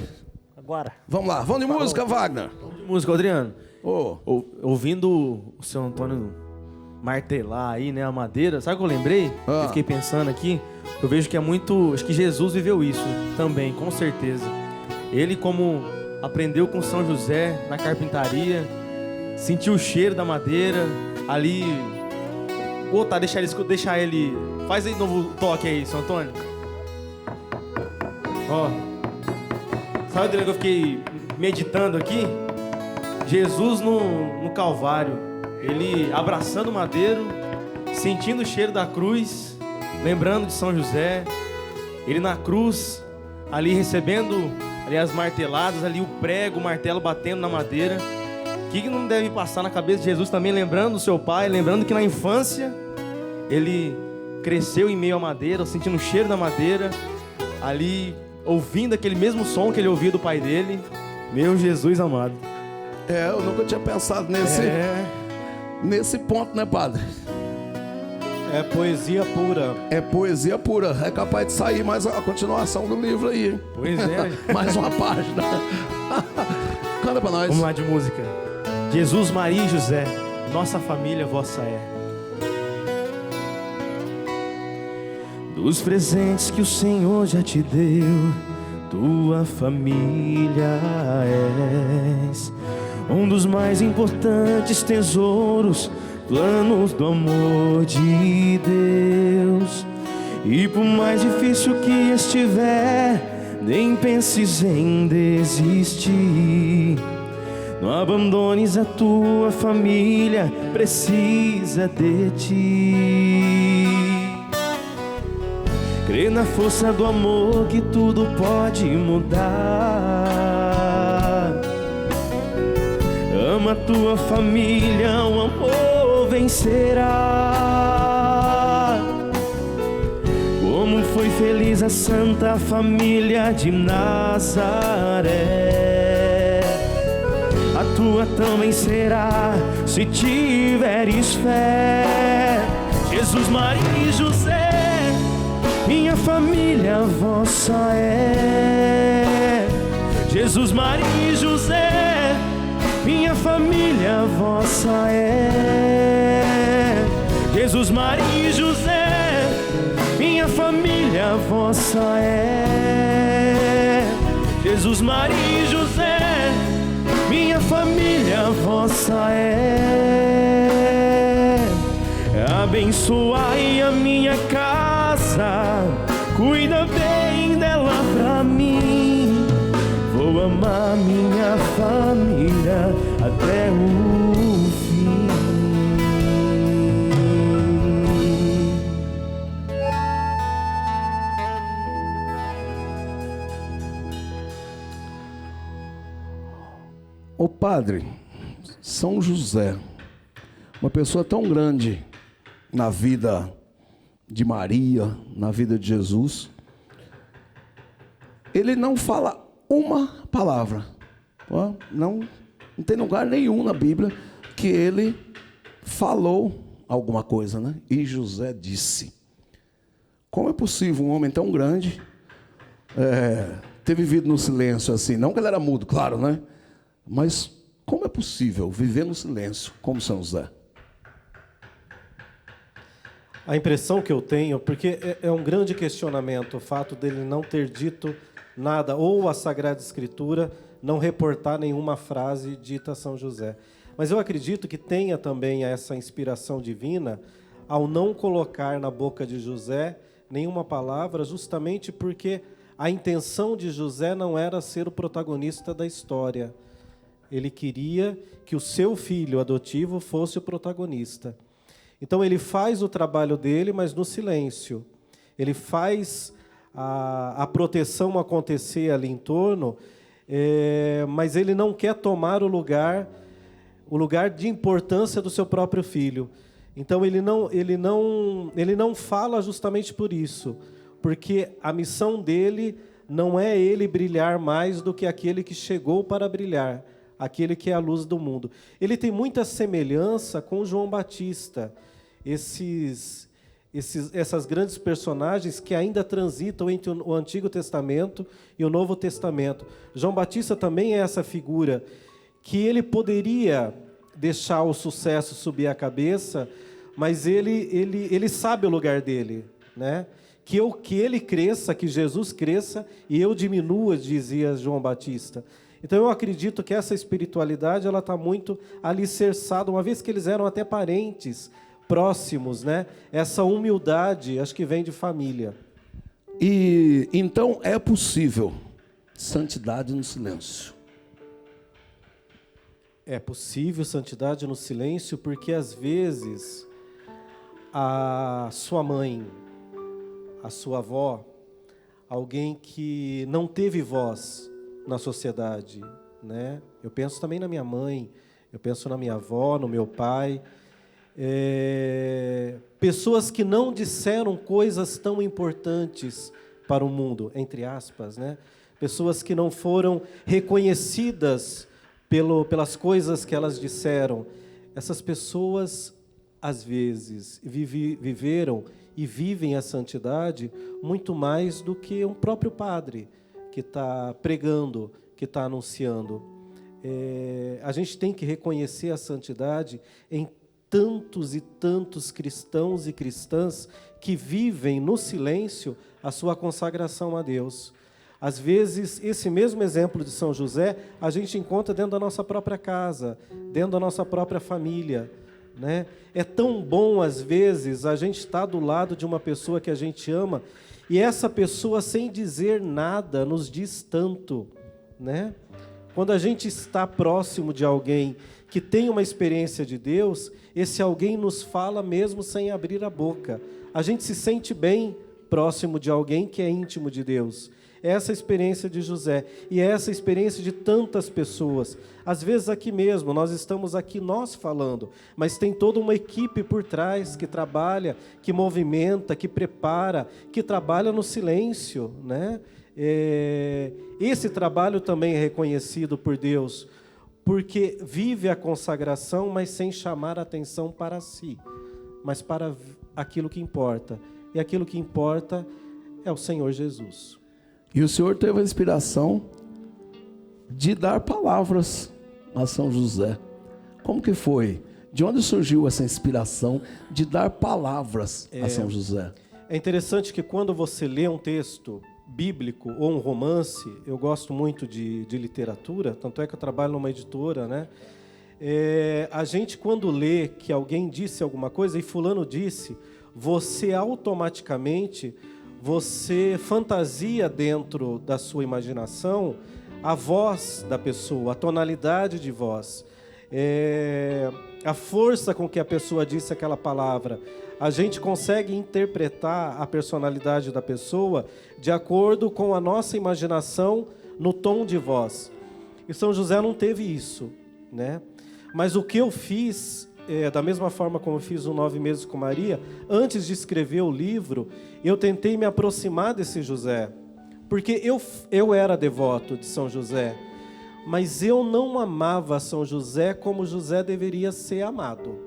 Agora. Vamos lá. Vamos de música, Wagner. Música, Adriano. Ô, Ouvindo o seu Antônio martelar aí, né, a madeira, sabe o que eu lembrei? Ah. Eu fiquei pensando aqui, eu vejo que é muito... Acho que Jesus viveu isso também, com certeza. Ele, como aprendeu com São José na carpintaria, sentiu o cheiro da madeira, ali... Pô, tá, deixar ele... Faz aí de novo o toque aí, seu Antônio. Ó. Sabe, Adriano, que eu fiquei meditando aqui? Jesus no Calvário, ele abraçando o madeiro, sentindo o cheiro da cruz, lembrando de São José, ele na cruz, ali recebendo ali as marteladas, ali o prego, o martelo batendo na madeira. O que não deve passar na cabeça de Jesus também, lembrando do seu pai, lembrando que na infância ele cresceu em meio à madeira, sentindo o cheiro da madeira, ali ouvindo aquele mesmo som que ele ouvia do pai dele. Meu Jesus amado. eu nunca tinha pensado nesse ponto, né, padre? É poesia pura. É poesia pura. É capaz de sair mais a continuação do livro aí, hein? Pois é. Mais uma página. Canta pra nós. Vamos lá de música. Jesus, Maria e José, nossa família vossa é. Dos presentes que o Senhor já te deu, tua família és um dos mais importantes tesouros, planos do amor de Deus. E por mais difícil que estiver, nem penses em desistir. Não abandones a tua família, precisa de ti. Crê na força do amor que tudo pode mudar. Ama a tua família, o amor vencerá. Como foi feliz a Santa Família de Nazaré, a tua também será, se tiveres fé. Jesus, Maria e José, minha família vossa é. Jesus, Maria e José, minha família vossa é. Jesus, Maria e José, minha família vossa é. Jesus, Maria e José, minha família vossa é. Abençoai a minha casa, cuida bem dela pra mim. Vou amar minha família até o fim. Ô padre, São José, uma pessoa tão grande na vida de Maria, na vida de Jesus, ele não fala uma palavra, ó, não tem lugar nenhum na Bíblia que ele falou alguma coisa, né? E José disse. Como é possível um homem tão grande ter vivido no silêncio assim? Não que ele era mudo, claro, né? Mas como é possível viver no silêncio como São José? A impressão que eu tenho, porque é um grande questionamento o fato dele não ter dito nada, ou a Sagrada Escritura não reportar nenhuma frase dita a São José. Mas eu acredito que tenha também essa inspiração divina ao não colocar na boca de José nenhuma palavra, justamente porque a intenção de José não era ser o protagonista da história. Ele queria que o seu filho adotivo fosse o protagonista. Então ele faz o trabalho dele, mas no silêncio. Ele faz a proteção acontecer ali em torno, mas ele não quer tomar o lugar de importância do seu próprio filho. Então ele não fala justamente por isso, porque a missão dele não é ele brilhar mais do que aquele que chegou para brilhar, aquele que é a luz do mundo. Ele tem muita semelhança com João Batista, essas grandes personagens que ainda transitam entre o Antigo Testamento e o Novo Testamento. João Batista também é essa figura que ele poderia deixar o sucesso subir a cabeça, mas ele sabe o lugar dele, né? Que ele cresça, que Jesus cresça e eu diminua, dizia João Batista. Então eu acredito que essa espiritualidade ela está muito alicerçada, uma vez que eles eram até parentes próximos, né? Essa humildade, acho que vem de família. E então é possível santidade no silêncio. É possível santidade no silêncio porque às vezes a sua mãe, a sua avó, alguém que não teve voz na sociedade, né? Eu penso também na minha mãe, eu penso na minha avó, no meu pai. Pessoas que não disseram coisas tão importantes para o mundo, entre aspas, né? Pessoas que não foram reconhecidas pelas coisas que elas disseram. Essas pessoas, às vezes, viveram e vivem a santidade muito mais do que um próprio padre que está pregando, que está anunciando. A gente tem que reconhecer a santidade em tantos e tantos cristãos e cristãs que vivem no silêncio a sua consagração a Deus. Às vezes, esse mesmo exemplo de São José, a gente encontra dentro da nossa própria casa, dentro da nossa própria família, né? É tão bom, às vezes, a gente estar do lado de uma pessoa que a gente ama, e essa pessoa, sem dizer nada, nos diz tanto, né? Quando a gente está próximo de alguém que tem uma experiência de Deus, esse alguém nos fala mesmo sem abrir a boca. A gente se sente bem próximo de alguém que é íntimo de Deus. É essa experiência de José e é essa experiência de tantas pessoas. Às vezes aqui mesmo, nós estamos aqui nós falando, mas tem toda uma equipe por trás que trabalha, que movimenta, que prepara, que trabalha no silêncio, né? Esse trabalho também é reconhecido por Deus, porque vive a consagração, mas sem chamar a atenção para si, mas para aquilo que importa. E aquilo que importa é o Senhor Jesus. E o Senhor teve a inspiração de dar palavras a São José. Como que foi? De onde surgiu essa inspiração de dar palavras a São José? É interessante que quando você lê um texto bíblico ou um romance, eu gosto muito de literatura, tanto é que eu trabalho numa editora, né? A gente, quando lê que alguém disse alguma coisa, e fulano disse, você automaticamente, você fantasia dentro da sua imaginação a voz da pessoa, a tonalidade de voz, a força com que a pessoa disse aquela palavra. A gente consegue interpretar a personalidade da pessoa de acordo com a nossa imaginação no tom de voz. E São José não teve isso, né? Mas o que eu fiz, da mesma forma como eu fiz o 9 Meses com Maria, antes de escrever o livro, eu tentei me aproximar desse José, porque eu era devoto de São José, mas eu não amava São José como José deveria ser amado,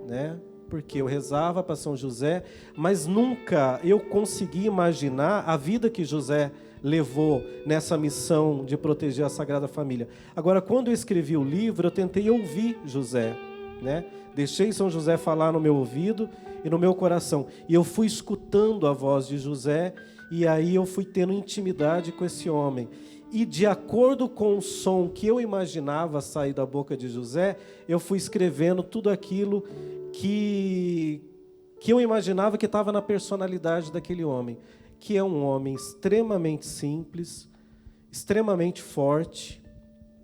né? Porque eu rezava para São José, mas nunca eu consegui imaginar a vida que José levou nessa missão de proteger a Sagrada Família. Agora, quando eu escrevi o livro, eu tentei ouvir José, né? Deixei São José falar no meu ouvido e no meu coração. E eu fui escutando a voz de José, e aí eu fui tendo intimidade com esse homem. E de acordo com o som que eu imaginava sair da boca de José, eu fui escrevendo tudo aquilo que que eu imaginava que estava na personalidade daquele homem, que é um homem extremamente simples, extremamente forte,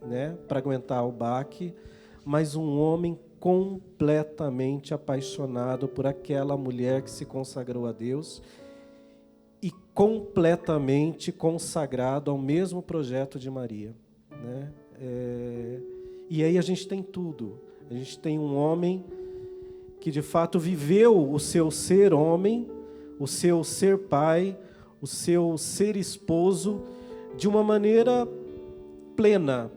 né, para aguentar o baque, mas um homem completamente apaixonado por aquela mulher que se consagrou a Deus e completamente consagrado ao mesmo projeto de Maria, né? E aí a gente tem tudo. A gente tem um homem que de fato viveu o seu ser homem, o seu ser pai, o seu ser esposo de uma maneira plena,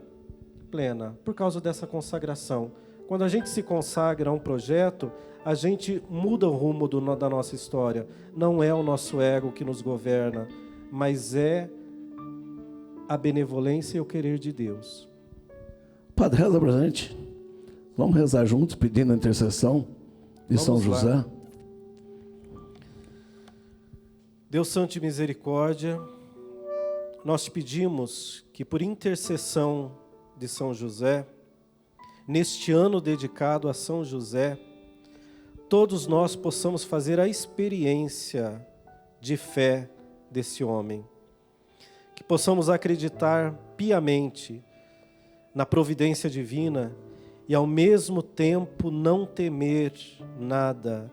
por causa dessa consagração. Quando a gente se consagra a um projeto, a gente muda o rumo da nossa história. Não é o nosso ego que nos governa, mas é a benevolência e o querer de Deus. Padre, reza pra gente. Vamos rezar juntos, pedindo a intercessão de São José. Deus Santo e Misericórdia, nós te pedimos que por intercessão de São José, neste ano dedicado a São José, todos nós possamos fazer a experiência de fé desse homem. Que possamos acreditar piamente na providência divina e ao mesmo tempo não temer nada,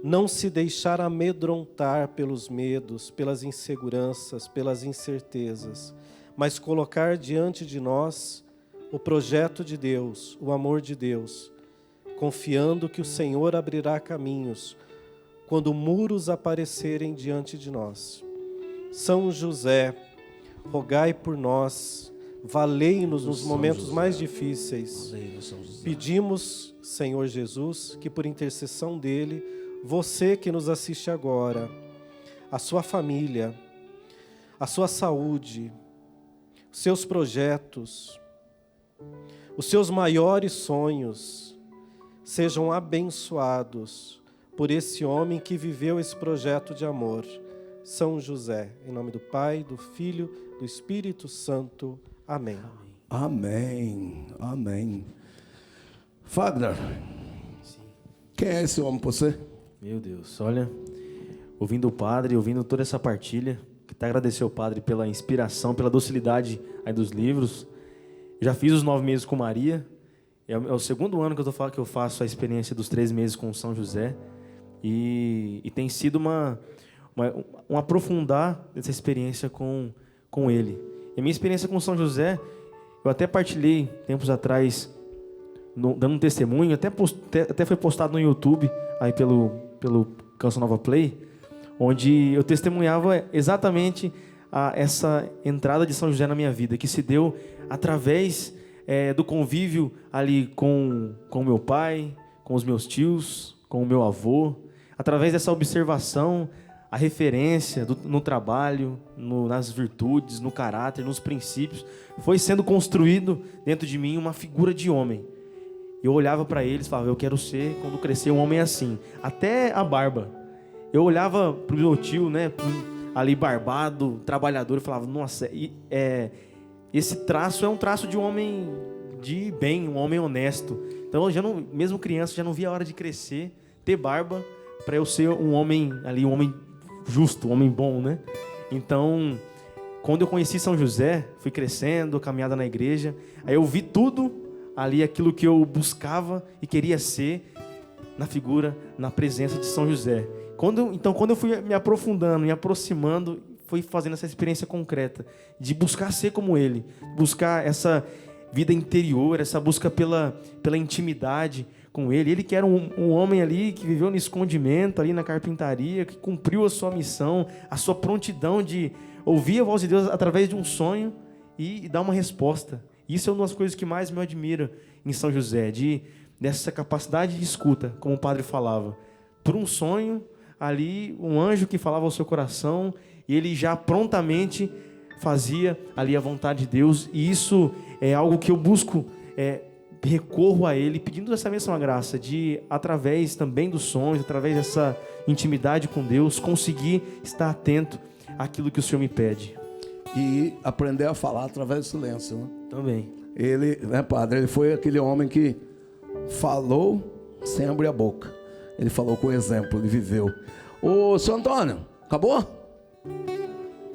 não se deixar amedrontar pelos medos, pelas inseguranças, pelas incertezas, mas colocar diante de nós o projeto de Deus, o amor de Deus, confiando que o Senhor abrirá caminhos quando muros aparecerem diante de nós. São José, rogai por nós, valei-nos nos momentos mais difíceis. Pedimos, Senhor Jesus, que por intercessão dele, você que nos assiste agora, a sua família, a sua saúde, os seus projetos, os seus maiores sonhos sejam abençoados por esse homem que viveu esse projeto de amor. São José, em nome do Pai, do Filho, do Espírito Santo. Amém. Amém. Amém. Fagner, quem é esse homem para você? Meu Deus, olha, ouvindo o padre, ouvindo toda essa partilha, que até agradecer ao padre pela inspiração, pela docilidade aí dos livros. Já fiz os 9 meses com Maria, é o segundo ano que eu faço a experiência dos 3 meses com São José, e tem sido um aprofundar dessa experiência com ele. E a minha experiência com São José, eu até partilhei tempos atrás, dando um testemunho, até foi postado no YouTube, aí pelo Canção Nova Play, onde eu testemunhava exatamente essa entrada de São José na minha vida, que se deu através do convívio ali com o meu pai, com os meus tios, com o meu avô, através dessa observação, a referência no trabalho, nas virtudes, no caráter, nos princípios, foi sendo construído dentro de mim uma figura de homem. Eu olhava para eles e falava, eu quero ser, quando crescer, um homem assim. Até a barba. Eu olhava para o meu tio, né, ali barbado, trabalhador, e falava, nossa, esse traço é um traço de um homem de bem, um homem honesto. Então, mesmo criança, já não via a hora de crescer, ter barba, para eu ser um homem ali, um homem justo, um homem bom, né? Então, quando eu conheci São José, fui crescendo, caminhada na igreja, aí eu vi tudo ali, aquilo que eu buscava e queria ser na figura, na presença de São José. Então, quando eu fui me aprofundando, me aproximando, fui fazendo essa experiência concreta de buscar ser como ele, buscar essa vida interior, essa busca pela intimidade com ele. Ele que era um homem ali que viveu no escondimento, ali na carpintaria, que cumpriu a sua missão, a sua prontidão de ouvir a voz de Deus através de um sonho e dar uma resposta. Isso é uma das coisas que mais me admira em São José, dessa capacidade de escuta, como o padre falava. Por um sonho, ali, um anjo que falava ao seu coração, e ele já prontamente fazia ali a vontade de Deus, e isso é algo que eu busco, recorro a ele, pedindo essa mesma graça, de, através também dos sonhos, através dessa intimidade com Deus, conseguir estar atento àquilo que o Senhor me pede. E aprender a falar através do silêncio, né? Também. Ele, né, padre, ele foi aquele homem que falou sem abrir a boca. Ele falou com exemplo, ele viveu. Ô, seu Antônio, acabou?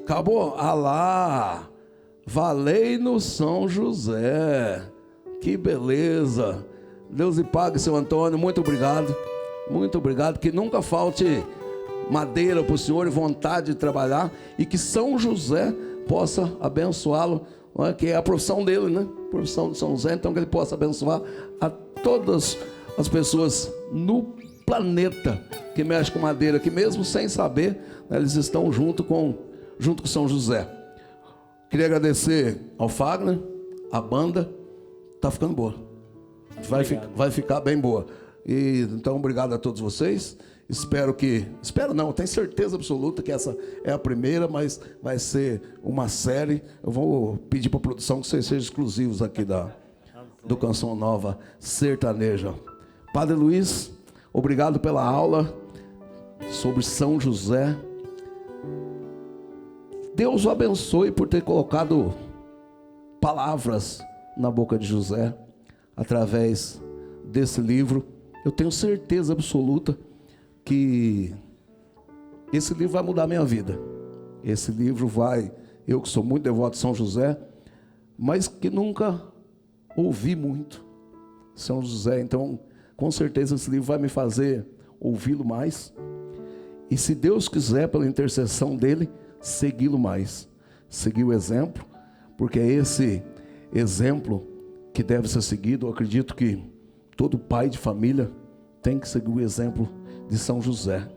Acabou? Ah lá, valei-nos São José. Que beleza. Deus lhe pague, seu Antônio, muito obrigado. Muito obrigado, que nunca falte madeira para o senhor e vontade de trabalhar, e que São José possa abençoá-lo, que é a profissão dele, né? A profissão de São José, então que ele possa abençoar a todas as pessoas no planeta que mexe com madeira, que mesmo sem saber, né, eles estão junto com São José. Queria agradecer ao Fagner, a banda, tá ficando boa, vai ficar bem boa. E então obrigado a todos vocês. Espero não, tenho certeza absoluta que essa é a primeira, mas vai ser uma série. Eu vou pedir para a produção que vocês sejam exclusivos aqui do Canção Nova Sertaneja. Padre Luiz, obrigado pela aula sobre São José. Deus o abençoe por ter colocado palavras na boca de José através desse livro. Eu tenho certeza absoluta que esse livro vai mudar a minha vida. Esse livro eu que sou muito devoto de São José, mas que nunca ouvi muito São José, então com certeza esse livro vai me fazer ouvi-lo mais, e se Deus quiser, pela intercessão dele, segui-lo mais, seguir o exemplo, porque é esse exemplo que deve ser seguido. Eu acredito que todo pai de família tem que seguir o exemplo de São José,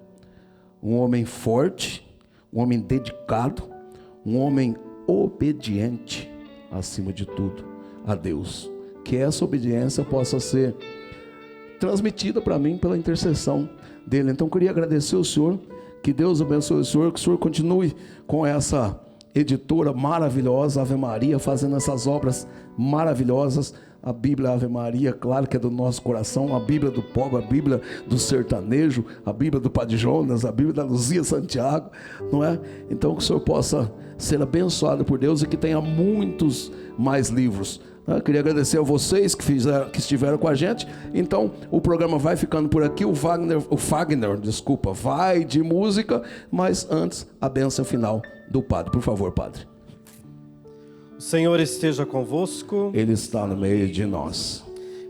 um homem forte, um homem dedicado, um homem obediente, acima de tudo, a Deus. Que essa obediência possa ser transmitida para mim pela intercessão dele. Então, eu queria agradecer ao senhor, que Deus abençoe o senhor, que o senhor continue com essa editora maravilhosa, Ave Maria, fazendo essas obras maravilhosas. A Bíblia Ave Maria, claro que é do nosso coração, a Bíblia do pobre, a Bíblia do sertanejo, a Bíblia do Padre Jonas, a Bíblia da Luzia Santiago, não é? Então que o senhor possa ser abençoado por Deus e que tenha muitos mais livros. Eu queria agradecer a vocês que estiveram com a gente. Então o programa vai ficando por aqui. O Fagner, vai de música, mas antes a bênção final do padre. Por favor, padre. O Senhor esteja convosco. Ele está no meio de nós.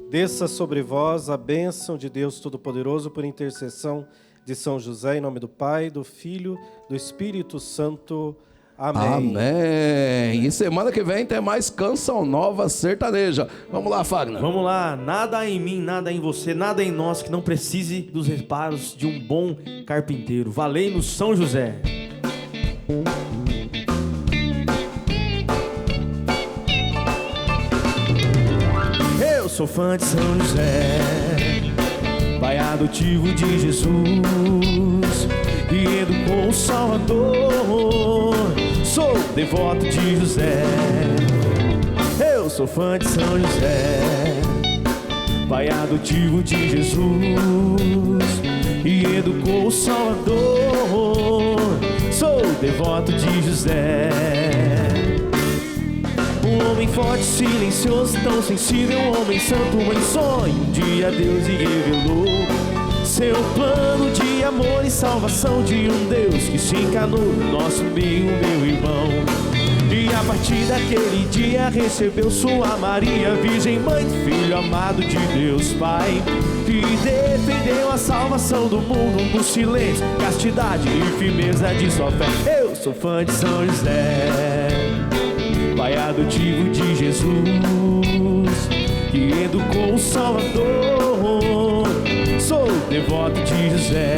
Desça sobre vós a bênção de Deus Todo-Poderoso por intercessão de São José, em nome do Pai, do Filho, do Espírito Santo. Amém. Amém. E semana que vem tem mais Canção Nova Sertaneja. Vamos lá, Fagner. Vamos lá. Nada em mim, nada em você, nada em nós que não precise dos reparos de um bom carpinteiro. Valei-nos São José. Eu sou fã de São José, pai adotivo de Jesus, e educou o Salvador. Sou devoto de José. Eu sou fã de São José, pai adotivo de Jesus, e educou o Salvador. Sou devoto de José. Um homem forte, silencioso, tão sensível, um homem santo, em sonho. Um dia Deus lhe revelou seu plano de amor e salvação, de um Deus que se encarnou no nosso meio, meu irmão. E a partir daquele dia recebeu sua Maria, Virgem Mãe do Filho amado de Deus Pai, que defendeu a salvação do mundo no silêncio, castidade e firmeza de sua fé. Eu sou fã de São José, pai adotivo de Jesus, que educou o Salvador. Sou devoto de José.